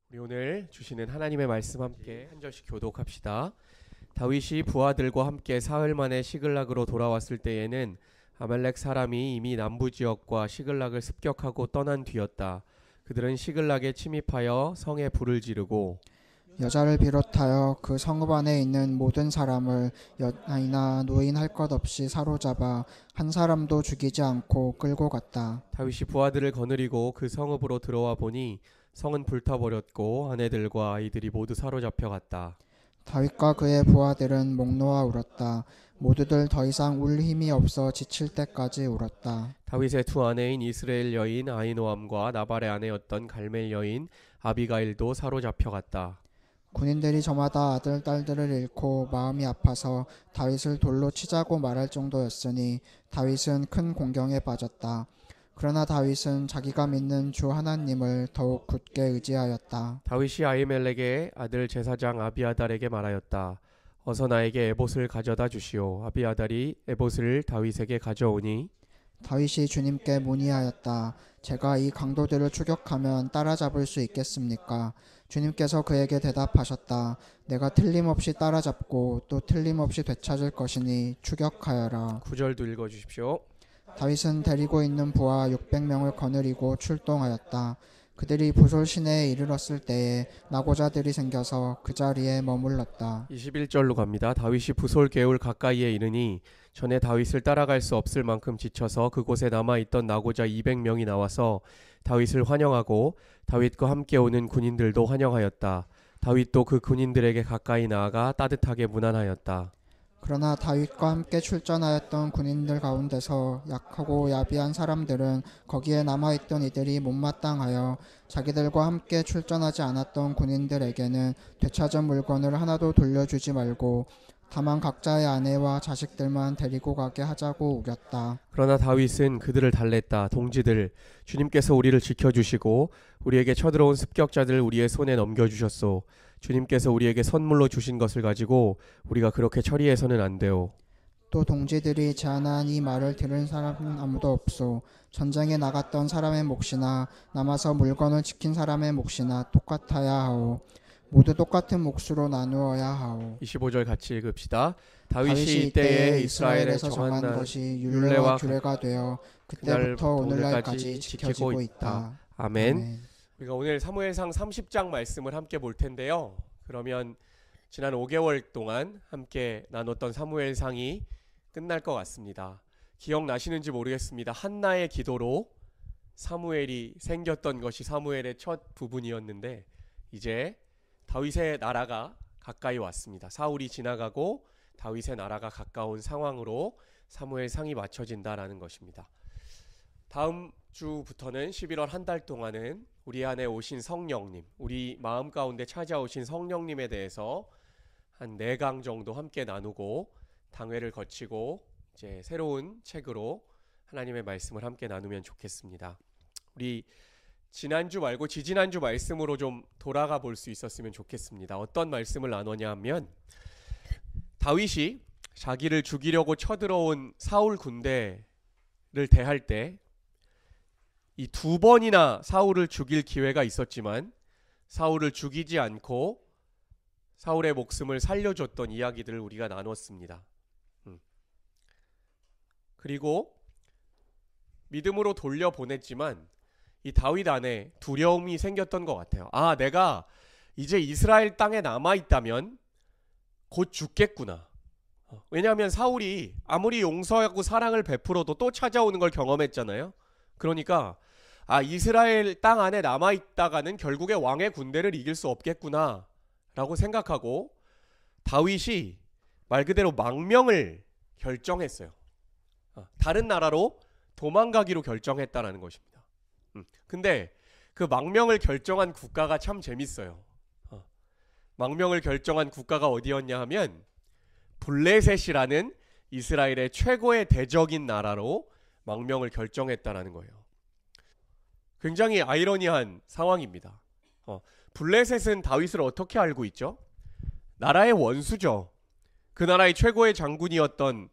우리 오늘 주시는 하나님의 말씀 함께 한 절씩 교독합시다. 다윗이 부하들과 함께 사흘 만에 시글락으로 돌아왔을 때에는 아말렉 사람이 이미 남부 지역과 시글락을 습격하고 떠난 뒤였다. 그들은 시글락에 침입하여 성에 불을 지르고 여자를 비롯하여 그 성읍 안에 있는 모든 사람을 여인이나 노인 할 것 없이 사로잡아 한 사람도 죽이지 않고 끌고 갔다. 다윗이 부하들을 거느리고 그 성읍으로 들어와 보니 성은 불타버렸고 아내들과 아이들이 모두 사로잡혀 갔다. 다윗과 그의 부하들은 목 놓아 울었다. 모두들 더 이상 울 힘이 없어 지칠 때까지 울었다. 다윗의 두 아내인 이스라엘 여인 아히노암과 나발의 아내였던 갈멜 여인 아비가일도 사로잡혀 갔다. 군인들이 저마다 아들, 딸들을 잃고 마음이 아파서 다윗을 돌로 치자고 말할 정도였으니 다윗은 큰 공경에 빠졌다. 그러나 다윗은 자기가 믿는 주 하나님을 더욱 굳게 의지하였다. 다윗이 아히멜렉의 아들 제사장 아비아달에게 말하였다. 어서 나에게 에봇을 가져다 주시오. 아비아달이 에봇을 다윗에게 가져오니 다윗이 주님께 문의하였다. 제가 이 강도들을 추격하면 따라잡을 수 있겠습니까? 주님께서 그에게 대답하셨다. 내가 틀림없이 따라잡고 또 틀림없이 되찾을 것이니 추격하여라. 9절도 읽어주십시오. 다윗은 데리고 있는 부하 600명을 거느리고 출동하였다. 그들이 부솔 시내에 이르렀을 때에 나고자들이 생겨서 그 자리에 머물렀다. 21절로 갑니다. 다윗이 부솔 개울 가까이에 이르니 전에 다윗을 따라갈 수 없을 만큼 지쳐서 그곳에 남아있던 나고자 200명이 나와서 다윗을 환영하고 다윗과 함께 오는 군인들도 환영하였다. 다윗도 그 군인들에게 가까이 나아가 따뜻하게 문안하였다. 그러나 다윗과 함께 출전하였던 군인들 가운데서 약하고 야비한 사람들은 거기에 남아있던 이들이 못마땅하여 자기들과 함께 출전하지 않았던 군인들에게는 되찾은 물건을 하나도 돌려주지 말고 다만 각자의 아내와 자식들만 데리고 가게 하자고 우겼다. 그러나 다윗은 그들을 달랬다. 동지들, 주님께서 우리를 지켜주시고 우리에게 쳐들어온 습격자들을 우리의 손에 넘겨주셨소. 주님께서 우리에게 선물로 주신 것을 가지고 우리가 그렇게 처리해서는 안 돼요. 또 동지들이 제안한 이 말을 들은 사람은 아무도 없소. 전쟁에 나갔던 사람의 몫이나 남아서 물건을 지킨 사람의 몫이나 똑같아야 하오. 모두 똑같은 몫으로 나누어야 하오. 25절 같이 읽읍시다. 다윗이 이때에 이스라엘에서 정한 것이 율례와 규례가 되어 그때부터 오늘날까지 지켜지고 있다. 아멘. 우리가 오늘 사무엘상 30장 말씀을 함께 볼 텐데요. 그러면 지난 5개월 동안 함께 나눴던 사무엘상이 끝날 것 같습니다. 기억나시는지 모르겠습니다. 한나의 기도로 사무엘이 생겼던 것이 사무엘의 첫 부분이었는데 이제 다윗의 나라가 가까이 왔습니다. 사울이 지나가고 다윗의 나라가 가까운 상황으로 사무엘상이 맞춰진다라는 것입니다. 다음 주부터는 11월 한 달 동안은 우리 안에 오신 성령님, 우리 마음 가운데 찾아오신 성령님에 대해서 한 4강 정도 함께 나누고 당회를 거치고 이제 새로운 책으로 하나님의 말씀을 함께 나누면 좋겠습니다. 우리 지난주 말고 지지난주 말씀으로 좀 돌아가 볼 수 있었으면 좋겠습니다. 어떤 말씀을 나누냐 하면 다윗이 자기를 죽이려고 쳐들어온 사울 군대를 대할 때 이 2번이나 사울을 죽일 기회가 있었지만 사울을 죽이지 않고 사울의 목숨을 살려줬던 이야기들을 우리가 나눴습니다. 그리고 믿음으로 돌려보냈지만 이 다윗 안에 두려움이 생겼던 것 같아요. 아, 내가 이제 이스라엘 땅에 남아있다면 곧 죽겠구나. 왜냐하면 사울이 아무리 용서하고 사랑을 베풀어도 또 찾아오는 걸 경험했잖아요. 그러니까 이스라엘 땅 안에 남아있다가는 결국에 왕의 군대를 이길 수 없겠구나 라고 생각하고 다윗이 말 그대로 망명을 결정했어요. 다른 나라로 도망가기로 결정했다라는 것입니다. 근데 그 망명을 결정한 국가가 참 재밌어요. 망명을 결정한 국가가 어디였냐 하면 블레셋이라는 이스라엘의 최고의 대적인 나라로 망명을 결정했다라는 거예요. 굉장히 아이러니한 상황입니다. 블레셋은 다윗을 어떻게 알고 있죠? 나라의 원수죠. 그 나라의 최고의 장군이었던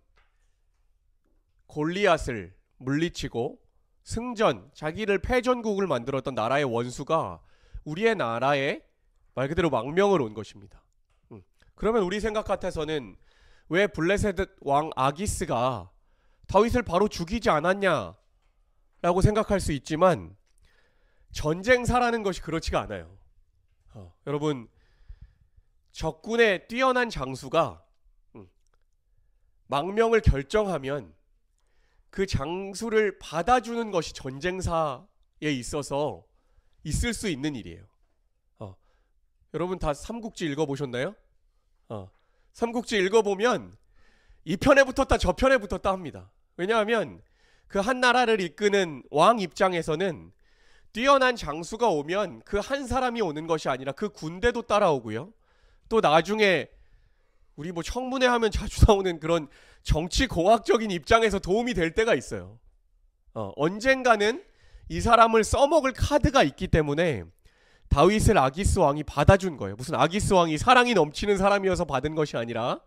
골리앗을 물리치고 승전, 자기를 패전국을 만들었던 나라의 원수가 우리의 나라에 말 그대로 망명을 온 것입니다. 그러면 우리 생각 같아서는 왜 블레셋 왕 아기스가 다윗을 바로 죽이지 않았냐 라고 생각할 수 있지만 전쟁사라는 것이 그렇지가 않아요. 여러분, 적군의 뛰어난 장수가 망명을 결정하면 그 장수를 받아주는 것이 전쟁사에 있어서 있을 수 있는 일이에요. 여러분 다 삼국지 읽어보셨나요? 삼국지 읽어보면 이 편에 붙었다 저 편에 붙었다 합니다. 왜냐하면 그 한 나라를 이끄는 왕 입장에서는 뛰어난 장수가 오면 그 한 사람이 오는 것이 아니라 그 군대도 따라오고요. 또 나중에 우리 뭐 청문회 하면 자주 나오는 그런 정치 공학적인 입장에서 도움이 될 때가 있어요. 언젠가는 이 사람을 써먹을 카드가 있기 때문에 다윗을 아기스 왕이 받아준 거예요. 무슨 아기스 왕이 사랑이 넘치는 사람이어서 받은 것이 아니라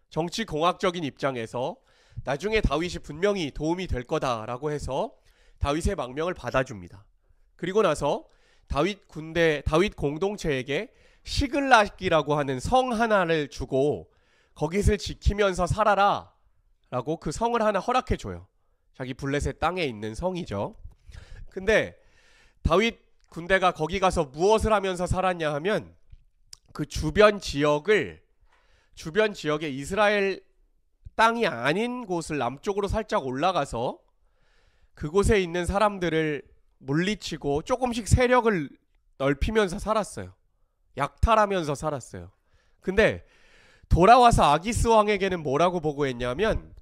정치 공학적인 입장에서 나중에 다윗이 분명히 도움이 될 거다라고 해서 다윗의 망명을 받아줍니다. 그리고 나서 다윗 공동체에게 시글락이라고 하는 성 하나를 주고 거기를 지키면서 살아라 라고 그 성을 하나 허락해 줘요. 자기 블레셋 땅에 있는 성이죠. 근데 다윗 군대가 거기 가서 무엇을 하면서 살았냐 하면 그 주변 지역에 이스라엘 땅이 아닌 곳을 남쪽으로 살짝 올라가서 그곳에 있는 사람들을 물리치고 조금씩 세력을 넓히면서 살았어요. 약탈하면서 살았어요. 근데 돌아와서 아기스 왕에게는 뭐라고 보고했냐면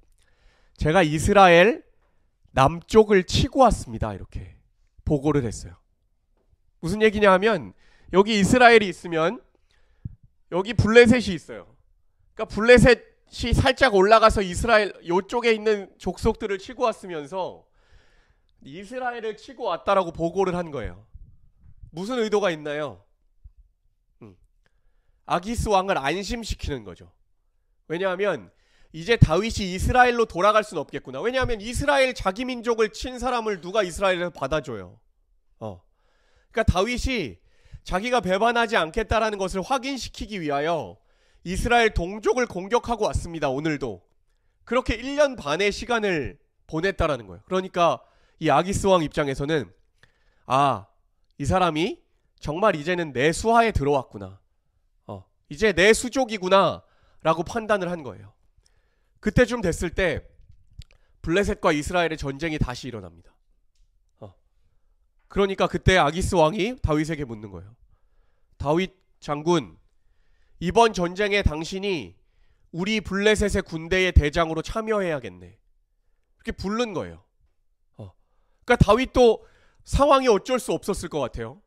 제가 이스라엘 남쪽을 치고 왔습니다. 이렇게 보고를 했어요. 무슨 얘기냐 하면 여기 이스라엘이 있으면 여기 블레셋이 있어요. 그러니까 블레셋이 살짝 올라가서 이스라엘 이쪽에 있는 족속들을 치고 왔으면서 이스라엘을 치고 왔다라고 보고를 한 거예요. 무슨 의도가 있나요? 아기스 왕을 안심시키는 거죠. 왜냐하면 이제 다윗이 이스라엘로 돌아갈 수는 없겠구나. 왜냐하면 이스라엘 자기 민족을 친 사람을 누가 이스라엘에서 받아줘요. 그러니까 다윗이 자기가 배반하지 않겠다라는 것을 확인시키기 위하여 이스라엘 동족을 공격하고 왔습니다. 오늘도. 그렇게 1년 반의 시간을 보냈다라는 거예요. 그러니까 이 아기스 왕 입장에서는 이 사람이 정말 이제는 내 수하에 들어왔구나. 이제 내 수족이구나 라고 판단을 한 거예요. 그때쯤 됐을 때 블레셋과 이스라엘의 전쟁이 다시 일어납니다. 그러니까 그때 아기스 왕이 다윗에게 묻는 거예요. 다윗 장군, 이번 전쟁에 당신이 우리 블레셋의 군대의 대장으로 참여해야겠네. 이렇게 부른 거예요. 그러니까 다윗도 상황이 어쩔 수 없었을 것 같아요.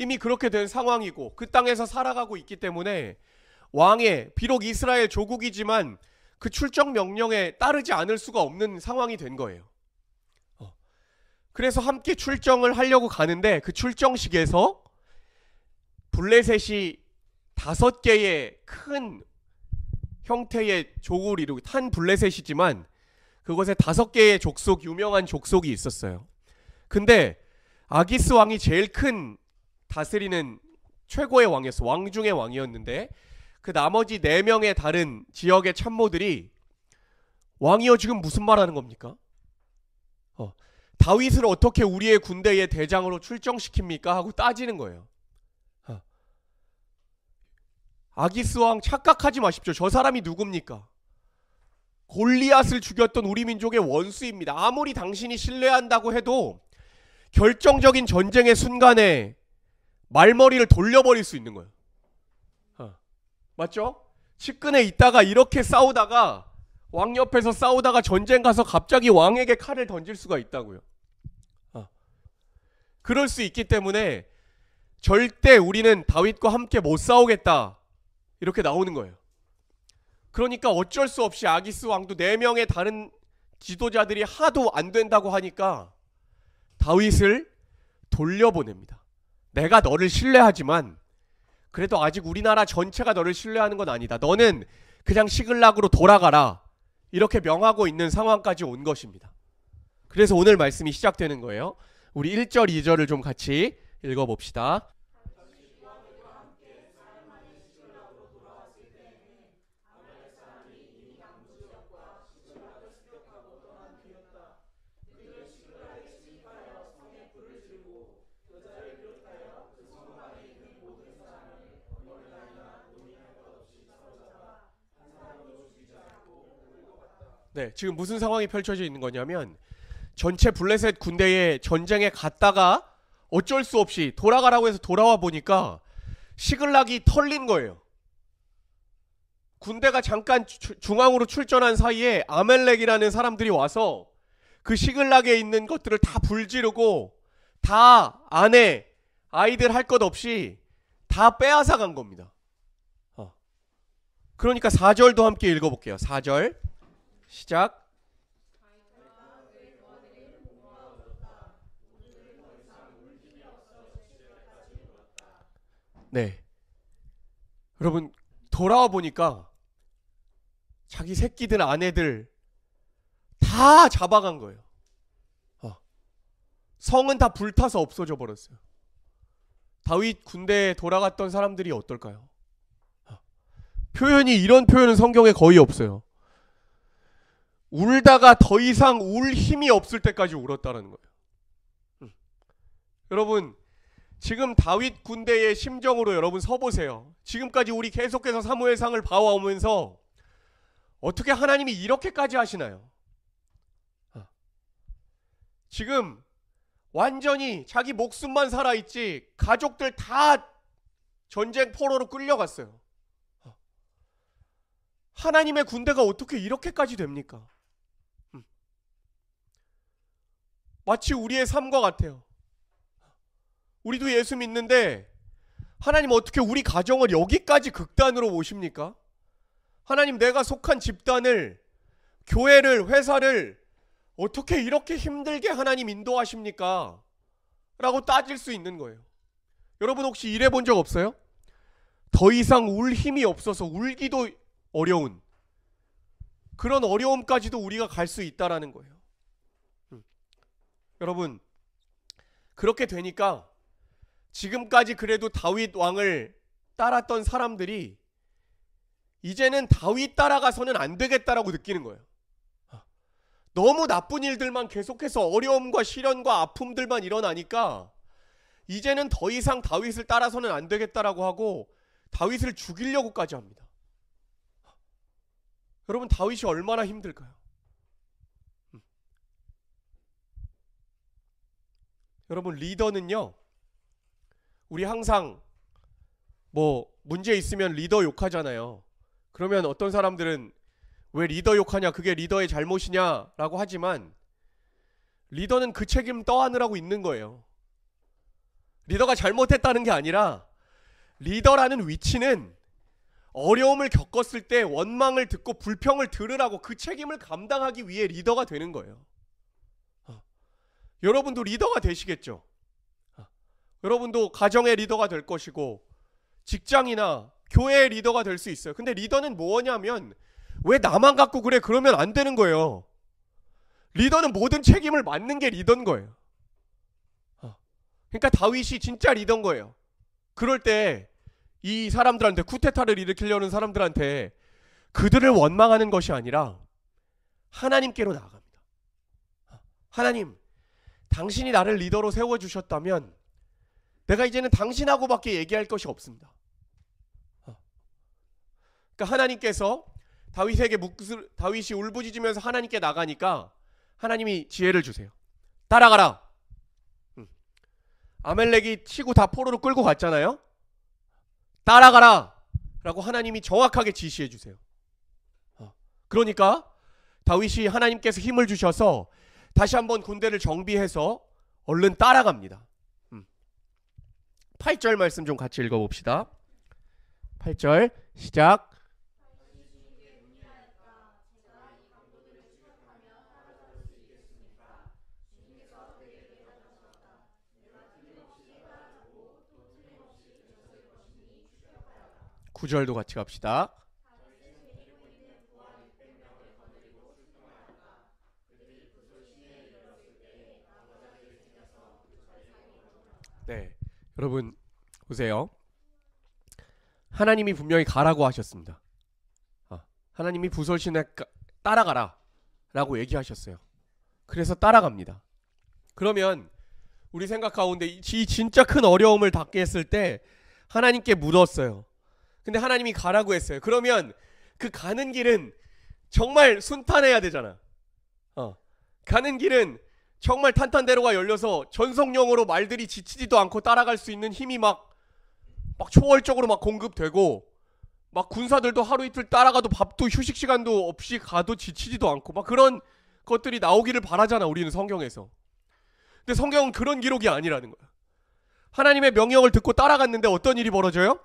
이미 그렇게 된 상황이고 그 땅에서 살아가고 있기 때문에 왕의 비록 이스라엘 조국이지만 그 출정 명령에 따르지 않을 수가 없는 상황이 된 거예요. 그래서 함께 출정을 하려고 가는데 그 출정식에서 블레셋이 5개의 큰 형태의 족을 이루고 한 블레셋이지만 그것에 5개의 족속, 유명한 족속이 있었어요. 근데 아기스 왕이 제일 큰 다스리는 최고의 왕이었어. 왕 중의 왕이었는데 그 나머지 4명의 다른 지역의 참모들이 왕이여 지금 무슨 말하는 겁니까? 다윗을 어떻게 우리의 군대의 대장으로 출정시킵니까? 하고 따지는 거예요. 아기스 왕 착각하지 마십시오. 저 사람이 누굽니까? 골리앗을 죽였던 우리 민족의 원수입니다. 아무리 당신이 신뢰한다고 해도 결정적인 전쟁의 순간에 말머리를 돌려버릴 수 있는 거예요. 맞죠? 측근에 있다가 이렇게 싸우다가 왕 옆에서 싸우다가 전쟁 가서 갑자기 왕에게 칼을 던질 수가 있다고요. 그럴 수 있기 때문에 절대 우리는 다윗과 함께 못 싸우겠다 이렇게 나오는 거예요. 그러니까 어쩔 수 없이 아기스 왕도 4명의 다른 지도자들이 하도 안 된다고 하니까 다윗을 돌려보냅니다. 내가 너를 신뢰하지만 그래도 아직 우리나라 전체가 너를 신뢰하는 건 아니다. 너는 그냥 시글락으로 돌아가라. 이렇게 명하고 있는 상황까지 온 것입니다. 그래서 오늘 말씀이 시작되는 거예요. 우리 1절, 2절을 좀 같이 읽어봅시다. 네, 지금 무슨 상황이 펼쳐져 있는 거냐면 전체 블레셋 군대에 전쟁에 갔다가 어쩔 수 없이 돌아가라고 해서 돌아와 보니까 시글락이 털린 거예요. 군대가 잠깐 중앙으로 출전한 사이에 아멜렉이라는 사람들이 와서 그 시글락에 있는 것들을 다 불지르고 다 아내, 아이들 할 것 없이 다 빼앗아 간 겁니다. 그러니까 4절도 함께 읽어볼게요. 4절 시작. 네, 여러분 돌아와 보니까 자기 새끼들 아내들 다 잡아간 거예요. 성은 다 불타서 없어져 버렸어요. 다윗 군대에 돌아갔던 사람들이 어떨까요? 표현이 이런 표현은 성경에 거의 없어요. 울다가 더 이상 울 힘이 없을 때까지 울었다는 거예요. 여러분 지금 다윗 군대의 심정으로 여러분 서보세요. 지금까지 우리 계속해서 사무엘상을 봐오면서 어떻게 하나님이 이렇게까지 하시나요? 지금 완전히 자기 목숨만 살아있지 가족들 다 전쟁 포로로 끌려갔어요. 하나님의 군대가 어떻게 이렇게까지 됩니까? 마치 우리의 삶과 같아요. 우리도 예수 믿는데 하나님 어떻게 우리 가정을 여기까지 극단으로 모십니까? 하나님 내가 속한 집단을, 교회를, 회사를 어떻게 이렇게 힘들게 하나님 인도하십니까? 라고 따질 수 있는 거예요. 여러분 혹시 이래 본 적 없어요? 더 이상 울 힘이 없어서 울기도 어려운 그런 어려움까지도 우리가 갈 수 있다라는 거예요. 여러분 그렇게 되니까 지금까지 그래도 다윗 왕을 따랐던 사람들이 이제는 다윗 따라가서는 안 되겠다라고 느끼는 거예요. 너무 나쁜 일들만 계속해서 어려움과 시련과 아픔들만 일어나니까 이제는 더 이상 다윗을 따라서는 안 되겠다라고 하고 다윗을 죽이려고까지 합니다. 여러분 다윗이 얼마나 힘들까요? 여러분 리더는요, 우리 항상 뭐 문제 있으면 리더 욕하잖아요. 그러면 어떤 사람들은 왜 리더 욕하냐, 그게 리더의 잘못이냐 라고 하지만 리더는 그 책임 떠안으라고 있는 거예요. 리더가 잘못했다는 게 아니라 리더라는 위치는 어려움을 겪었을 때 원망을 듣고 불평을 들으라고 그 책임을 감당하기 위해 리더가 되는 거예요. 여러분도 리더가 되시겠죠? 여러분도 가정의 리더가 될 것이고 직장이나 교회의 리더가 될 수 있어요. 근데 리더는 뭐냐면 왜 나만 갖고 그래? 그러면 안 되는 거예요. 리더는 모든 책임을 맡는 게 리더인 거예요. 그러니까 다윗이 진짜 리더인 거예요. 그럴 때 이 사람들한테, 쿠데타를 일으키려는 사람들한테 그들을 원망하는 것이 아니라 하나님께로 나아갑니다. 하나님, 당신이 나를 리더로 세워주셨다면 내가 이제는 당신하고밖에 얘기할 것이 없습니다. 그러니까 하나님께서 다윗이 울부짖으면서 하나님께 나가니까 하나님이 지혜를 주세요. 따라가라. 아멜렉이 치고 다 포로로 끌고 갔잖아요. 따라가라 라고 하나님이 정확하게 지시해 주세요. 그러니까 다윗이 하나님께서 힘을 주셔서 다시 한번 군대를 정비해서 얼른 따라갑니다. 8절 말씀 좀 같이 읽어봅시다. 8절 시작. 구절도 같이 갑시다. 네, 여러분 보세요. 하나님이 분명히 가라고 하셨습니다. 하나님이 부솔신에 따라가라 라고 얘기하셨어요. 그래서 따라갑니다. 그러면 우리 생각 가운데 이 진짜 큰 어려움을 닿게 했을 때 하나님께 물었어요. 근데 하나님이 가라고 했어요. 그러면 그 가는 길은 정말 순탄해야 되잖아. 가는 길은 정말 탄탄대로가 열려서 전속력으로 말들이 지치지도 않고 따라갈 수 있는 힘이 막 초월적으로 막 공급되고, 막 군사들도 하루 이틀 따라가도 밥도 휴식 시간도 없이 가도 지치지도 않고 막 그런 것들이 나오기를 바라잖아, 우리는 성경에서. 근데 성경은 그런 기록이 아니라는 거야. 하나님의 명령을 듣고 따라갔는데 어떤 일이 벌어져요?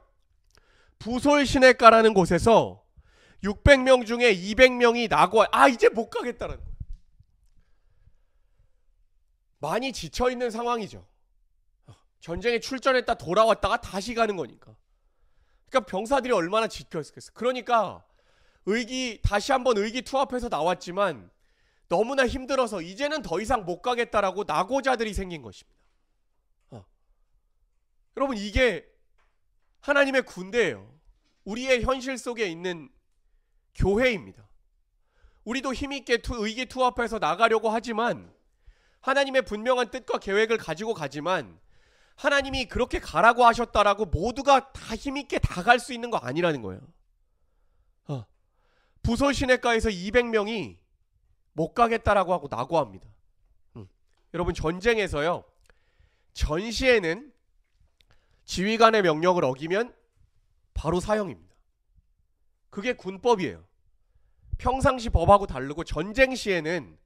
부솔 시내가라는 곳에서 600명 중에 200명이 나고 이제 못 가겠다는 거야. 많이 지쳐있는 상황이죠. 전쟁에 출전했다 돌아왔다가 다시 가는 거니까. 그러니까 병사들이 얼마나 지켜있겠어. 그러니까 다시 한번 의기투합해서 나왔지만 너무나 힘들어서 이제는 더 이상 못 가겠다라고 낙오자들이 생긴 것입니다. 여러분, 이게 하나님의 군대예요. 우리의 현실 속에 있는 교회입니다. 우리도 힘있게 의기투합해서 나가려고 하지만, 하나님의 분명한 뜻과 계획을 가지고 가지만, 하나님이 그렇게 가라고 하셨다라고 모두가 다 힘있게 다 갈 수 있는 거 아니라는 거예요. 부솔 시내가에서 200명이 못 가겠다라고 하고 낙오합니다. 여러분, 전쟁에서요, 전시에는 지휘관의 명령을 어기면 바로 사형입니다. 그게 군법이에요. 평상시 법하고 다르고, 전쟁 시에는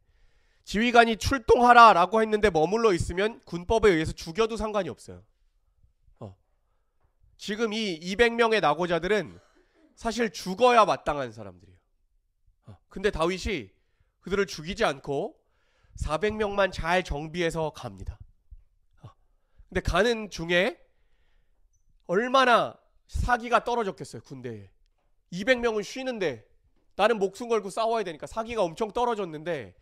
지휘관이 출동하라 라고 했는데 머물러 있으면 군법에 의해서 죽여도 상관이 없어요. 지금 이 200명의 낙오자들은 사실 죽어야 마땅한 사람들이에요. 근데 다윗이 그들을 죽이지 않고 400명만 잘 정비해서 갑니다. 근데 가는 중에 얼마나 사기가 떨어졌겠어요, 군대에. 200명은 쉬는데 나는 목숨 걸고 싸워야 되니까 사기가 엄청 떨어졌는데,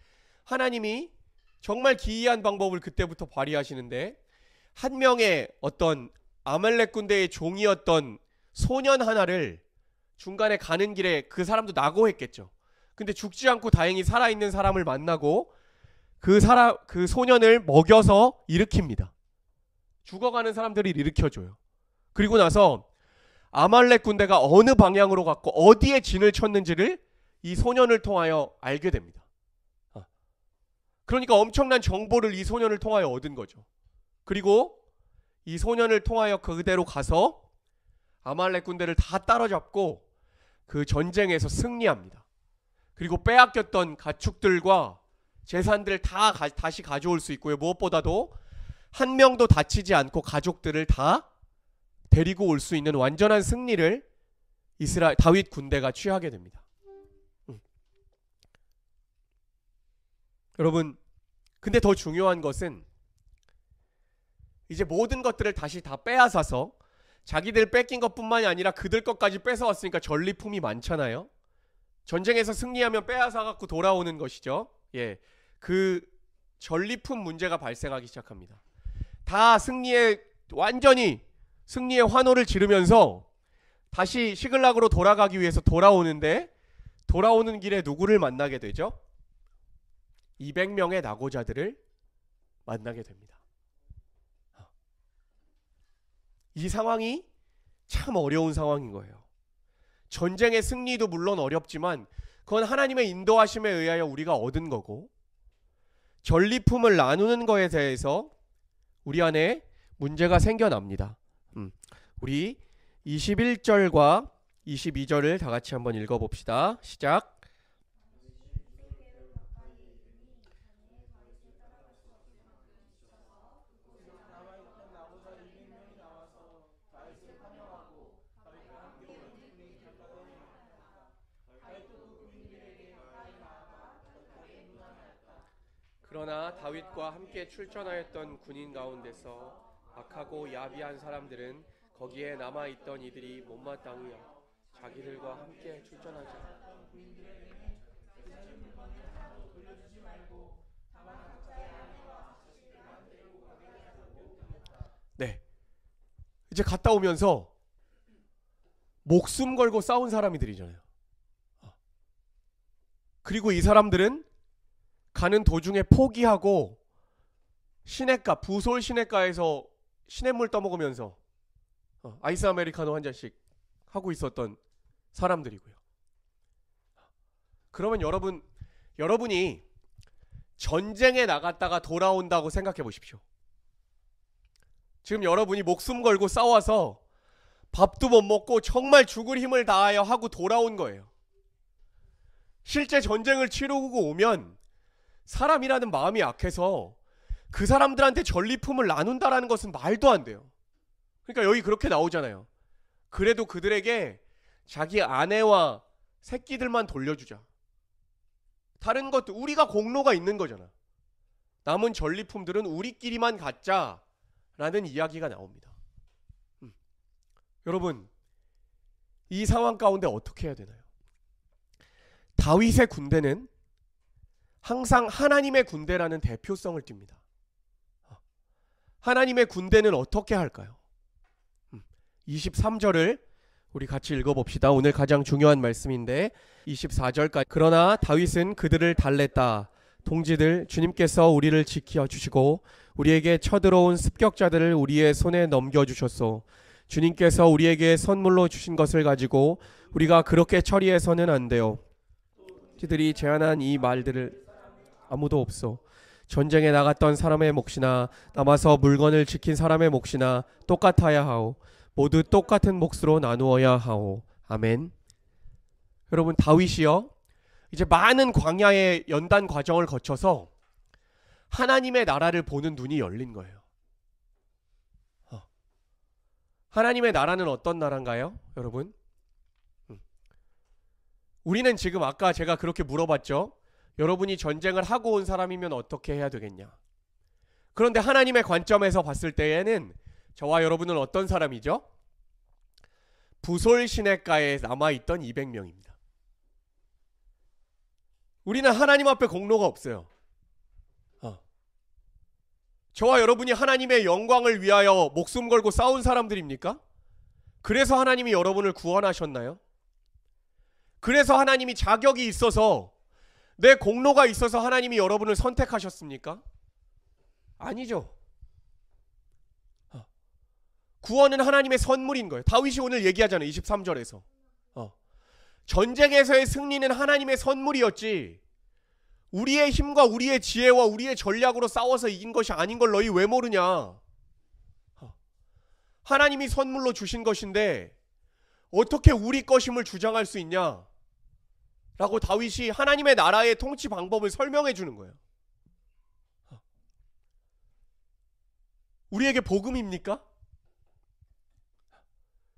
하나님이 정말 기이한 방법을 그때부터 발휘하시는데, 한 명의 어떤 아말렉 군대의 종이었던 소년 하나를 중간에 가는 길에, 그 사람도 낙오했겠죠. 근데 죽지 않고 다행히 살아있는 사람을 만나고 그 소년을 먹여서 일으킵니다. 죽어가는 사람들을 일으켜줘요. 그리고 나서 아말렉 군대가 어느 방향으로 갔고 어디에 진을 쳤는지를 이 소년을 통하여 알게 됩니다. 그러니까 엄청난 정보를 이 소년을 통하여 얻은 거죠. 그리고 이 소년을 통하여 그대로 가서 아말렉 군대를 다 따라잡고 그 전쟁에서 승리합니다. 그리고 빼앗겼던 가축들과 재산들을 다 다시 가져올 수 있고요. 무엇보다도 한 명도 다치지 않고 가족들을 다 데리고 올 수 있는 완전한 승리를 다윗 군대가 취하게 됩니다. 여러분, 근데 더 중요한 것은 이제 모든 것들을 다시 다 빼앗아서 자기들 뺏긴 것뿐만이 아니라 그들 것까지 뺏어왔으니까 전리품이 많잖아요. 전쟁에서 승리하면 빼앗아 갖고 돌아오는 것이죠. 그 전리품 문제가 발생하기 시작합니다. 다 완전히 승리의 환호를 지르면서 다시 시글락으로 돌아가기 위해서 돌아오는데, 돌아오는 길에 누구를 만나게 되죠? 200명의 낙오자들을 만나게 됩니다. 이 상황이 참 어려운 상황인 거예요. 전쟁의 승리도 물론 어렵지만 그건 하나님의 인도하심에 의하여 우리가 얻은 거고, 전리품을 나누는 거에 대해서 우리 안에 문제가 생겨납니다. 우리 21절과 22절을 다 같이 한번 읽어봅시다. 시작. 그러나 다윗과 함께 출전하였던 군인 가운데서 악하고 야비한 사람들은 거기에 남아있던 이들이 못마땅히 자기들과 함께 출전하지 않았다. 네, 이제 갔다 오면서 목숨 걸고 싸운 사람들이잖아요. 그리고 이 사람들은 가는 도중에 포기하고 시내가, 부솔 시내가에서 시냇물 떠먹으면서 아이스 아메리카노 한 잔씩 하고 있었던 사람들이고요. 그러면 여러분이 전쟁에 나갔다가 돌아온다고 생각해 보십시오. 지금 여러분이 목숨 걸고 싸워서 밥도 못 먹고 정말 죽을 힘을 다하여 하고 돌아온 거예요. 실제 전쟁을 치르고 오면 사람이라는 마음이 약해서 그 사람들한테 전리품을 나눈다라는 것은 말도 안 돼요. 그러니까 여기 그렇게 나오잖아요. 그래도 그들에게 자기 아내와 새끼들만 돌려주자. 다른 것도 우리가 공로가 있는 거잖아. 남은 전리품들은 우리끼리만 갖자라는 이야기가 나옵니다. 여러분, 이 상황 가운데 어떻게 해야 되나요? 다윗의 군대는 항상 하나님의 군대라는 대표성을 띱니다. 하나님의 군대는 어떻게 할까요? 23절을 우리 같이 읽어봅시다. 오늘 가장 중요한 말씀인데 24절까지. 그러나 다윗은 그들을 달랬다. 동지들, 주님께서 우리를 지켜 주시고 우리에게 쳐들어온 습격자들을 우리의 손에 넘겨주셨소. 주님께서 우리에게 선물로 주신 것을 가지고 우리가 그렇게 처리해서는 안 돼요. 그들이 제안한 이 말들을 아무도 없어. 전쟁에 나갔던 사람의 몫이나 남아서 물건을 지킨 사람의 몫이나 똑같아야 하오. 모두 똑같은 몫으로 나누어야 하오. 아멘. 여러분, 다윗이요, 이제 많은 광야의 연단 과정을 거쳐서 하나님의 나라를 보는 눈이 열린 거예요. 하나님의 나라는 어떤 나라인가요, 여러분? 우리는 지금 아까 제가 그렇게 물어봤죠. 여러분이 전쟁을 하고 온 사람이면 어떻게 해야 되겠냐? 그런데 하나님의 관점에서 봤을 때에는 저와 여러분은 어떤 사람이죠? 부솔 시냇가에 남아있던 200명입니다. 우리는 하나님 앞에 공로가 없어요. 저와 여러분이 하나님의 영광을 위하여 목숨 걸고 싸운 사람들입니까? 그래서 하나님이 여러분을 구원하셨나요? 그래서 하나님이 자격이 있어서, 내 공로가 있어서 하나님이 여러분을 선택하셨습니까? 아니죠. 구원은 하나님의 선물인 거예요. 다윗이 오늘 얘기하잖아요. 23절에서. 전쟁에서의 승리는 하나님의 선물이었지, 우리의 힘과 우리의 지혜와 우리의 전략으로 싸워서 이긴 것이 아닌 걸 너희 왜 모르냐? 하나님이 선물로 주신 것인데 어떻게 우리 것임을 주장할 수 있냐? 라고 다윗이 하나님의 나라의 통치 방법을 설명해 주는 거예요. 우리에게 복음입니까?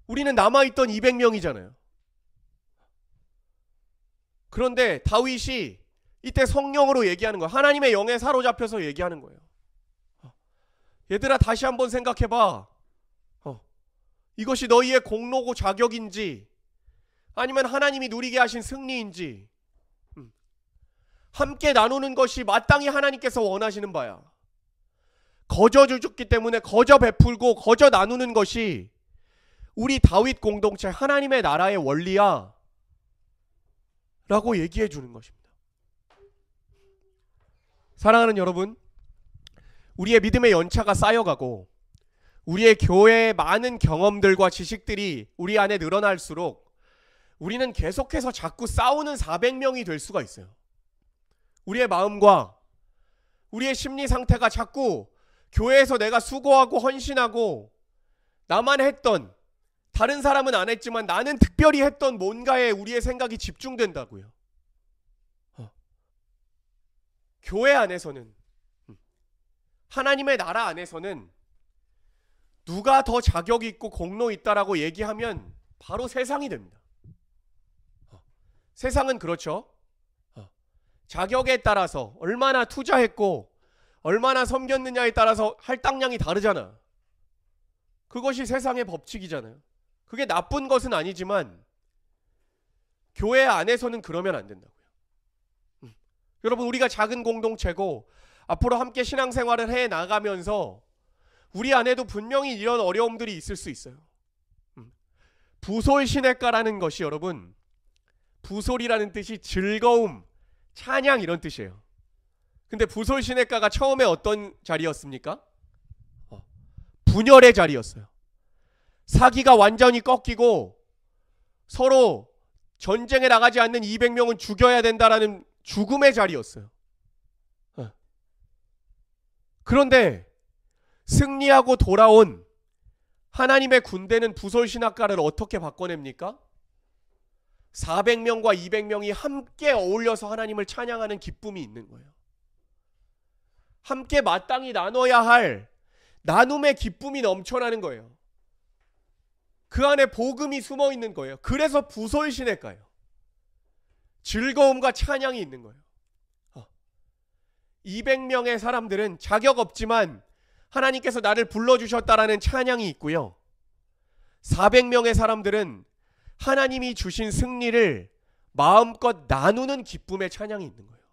우리는 남아있던 200명이잖아요. 그런데 다윗이 이때 성령으로 얘기하는 거예요. 하나님의 영에 사로잡혀서 얘기하는 거예요. 얘들아, 다시 한번 생각해봐. 이것이 너희의 공로고 자격인지 아니면 하나님이 누리게 하신 승리인지, 함께 나누는 것이 마땅히 하나님께서 원하시는 바야. 거저 주셨기 때문에 거저 베풀고 거저 나누는 것이 우리 다윗 공동체 하나님의 나라의 원리야 라고 얘기해 주는 것입니다. 사랑하는 여러분, 우리의 믿음의 연차가 쌓여가고 우리의 교회의 많은 경험들과 지식들이 우리 안에 늘어날수록 우리는 계속해서 자꾸 싸우는 400명이 될 수가 있어요. 우리의 마음과 우리의 심리 상태가 자꾸 교회에서 내가 수고하고 헌신하고 나만 했던, 다른 사람은 안 했지만 나는 특별히 했던 뭔가에 우리의 생각이 집중된다고요. 교회 안에서는, 하나님의 나라 안에서는 누가 더 자격이 있고 공로 있다라고 얘기하면 바로 세상이 됩니다. 세상은 그렇죠. 자격에 따라서 얼마나 투자했고 얼마나 섬겼느냐에 따라서 할당량이 다르잖아. 그것이 세상의 법칙이잖아요. 그게 나쁜 것은 아니지만 교회 안에서는 그러면 안 된다고요. 여러분, 우리가 작은 공동체고 앞으로 함께 신앙생활을 해 나가면서 우리 안에도 분명히 이런 어려움들이 있을 수 있어요. 부솔 시냇가라는 것이 여러분, 부솔이라는 뜻이 즐거움, 찬양 이런 뜻이에요. 근데 부솔 시냇가가 처음에 어떤 자리였습니까? 분열의 자리였어요. 사기가 완전히 꺾이고 서로 전쟁에 나가지 않는 200명은 죽여야 된다라는 죽음의 자리였어요. 그런데 승리하고 돌아온 하나님의 군대는 부솔 시냇가를 어떻게 바꿔냅니까? 400명과 200명이 함께 어울려서 하나님을 찬양하는 기쁨이 있는 거예요. 함께 마땅히 나눠야 할 나눔의 기쁨이 넘쳐나는 거예요. 그 안에 복음이 숨어 있는 거예요. 그래서 부솔 시냇가예요. 즐거움과 찬양이 있는 거예요. 200명의 사람들은 자격 없지만 하나님께서 나를 불러주셨다라는 찬양이 있고요. 400명의 사람들은 하나님이 주신 승리를 마음껏 나누는 기쁨의 찬양이 있는 거예요.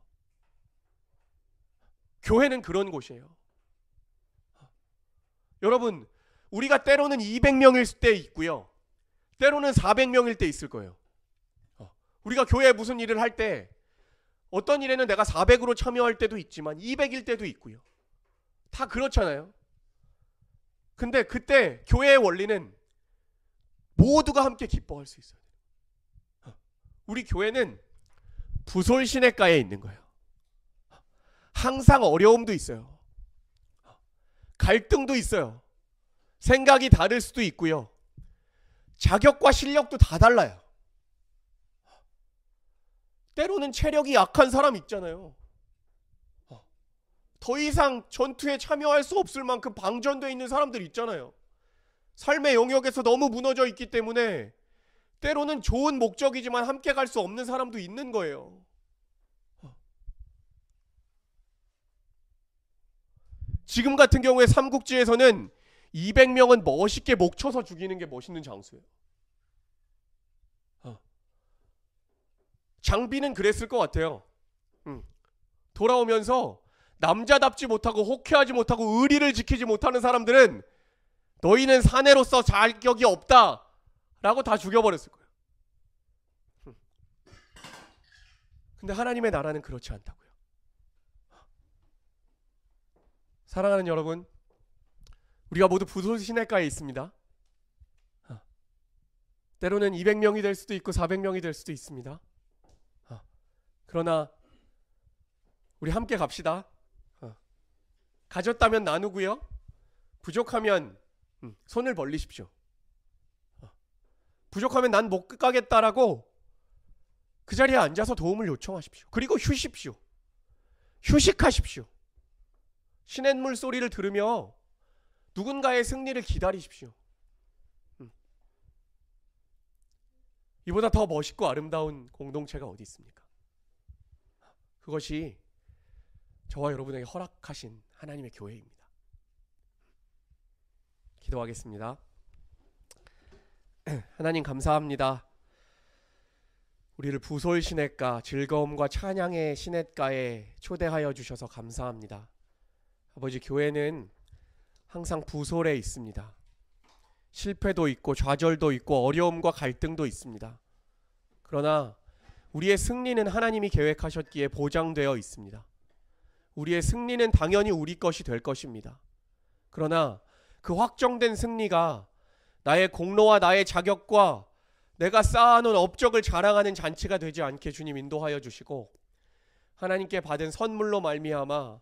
교회는 그런 곳이에요. 여러분, 우리가 때로는 200명일 때 있고요. 때로는 400명일 때 있을 거예요. 우리가 교회에 무슨 일을 할 때 어떤 일에는 내가 400으로 참여할 때도 있지만 200일 때도 있고요. 다 그렇잖아요. 근데 그때 교회의 원리는 모두가 함께 기뻐할 수 있어요. 우리 교회는 부솔 시냇가에 있는 거예요. 항상 어려움도 있어요. 갈등도 있어요. 생각이 다를 수도 있고요. 자격과 실력도 다 달라요. 때로는 체력이 약한 사람 있잖아요. 더 이상 전투에 참여할 수 없을 만큼 방전되어 있는 사람들 있잖아요. 삶의 영역에서 너무 무너져 있기 때문에 때로는 좋은 목적이지만 함께 갈 수 없는 사람도 있는 거예요. 지금 같은 경우에 삼국지에서는 200명은 멋있게 목 쳐서 죽이는 게 멋있는 장수예요. 장비는 그랬을 것 같아요. 돌아오면서 남자답지 못하고 호쾌하지 못하고 의리를 지키지 못하는 사람들은 너희는 사내로서 자격이 없다 라고 다 죽여버렸을 거예요. 근데 하나님의 나라는 그렇지 않다고요. 사랑하는 여러분, 우리가 모두 부솔 시냇가에 있습니다. 때로는 200명이 될 수도 있고 400명이 될 수도 있습니다. 그러나 우리 함께 갑시다. 가졌다면 나누고요. 부족하면 손을 벌리십시오. 부족하면 난 못 가겠다라고 그 자리에 앉아서 도움을 요청하십시오. 그리고 휴십시오. 휴식하십시오. 시냇물 소리를 들으며 누군가의 승리를 기다리십시오. 이보다 더 멋있고 아름다운 공동체가 어디 있습니까? 그것이 저와 여러분에게 허락하신 하나님의 교회입니다. 기도하겠습니다. 하나님 감사합니다. 우리를 부솔 시냇가, 즐거움과 찬양의 시냇가에 초대하여 주셔서 감사합니다. 아버지, 교회는 항상 부솔에 있습니다. 실패도 있고 좌절도 있고 어려움과 갈등도 있습니다. 그러나 우리의 승리는 하나님이 계획하셨기에 보장되어 있습니다. 우리의 승리는 당연히 우리 것이 될 것입니다. 그러나 그 확정된 승리가 나의 공로와 나의 자격과 내가 쌓아놓은 업적을 자랑하는 잔치가 되지 않게 주님 인도하여 주시고, 하나님께 받은 선물로 말미암아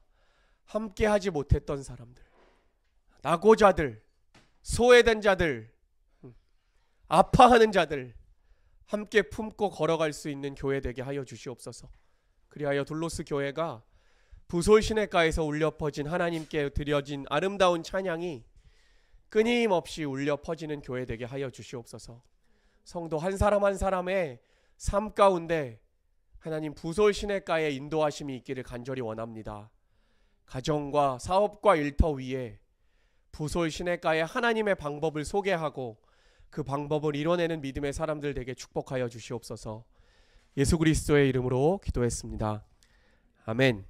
함께하지 못했던 사람들, 낙오자들, 소외된 자들, 아파하는 자들 함께 품고 걸어갈 수 있는 교회 되게 하여 주시옵소서. 그리하여 둘로스 교회가 부솔 시냇가에서 울려 퍼진 하나님께 드려진 아름다운 찬양이 끊임없이 울려 퍼지는 교회 되게 하여 주시옵소서. 성도 한 사람 한 사람의 삶 가운데 하나님 부솔 시냇가에 인도하심이 있기를 간절히 원합니다. 가정과 사업과 일터 위에 부솔 시냇가에 하나님의 방법을 소개하고 그 방법을 이뤄내는 믿음의 사람들 되게 축복하여 주시옵소서. 예수 그리스도의 이름으로 기도했습니다. 아멘.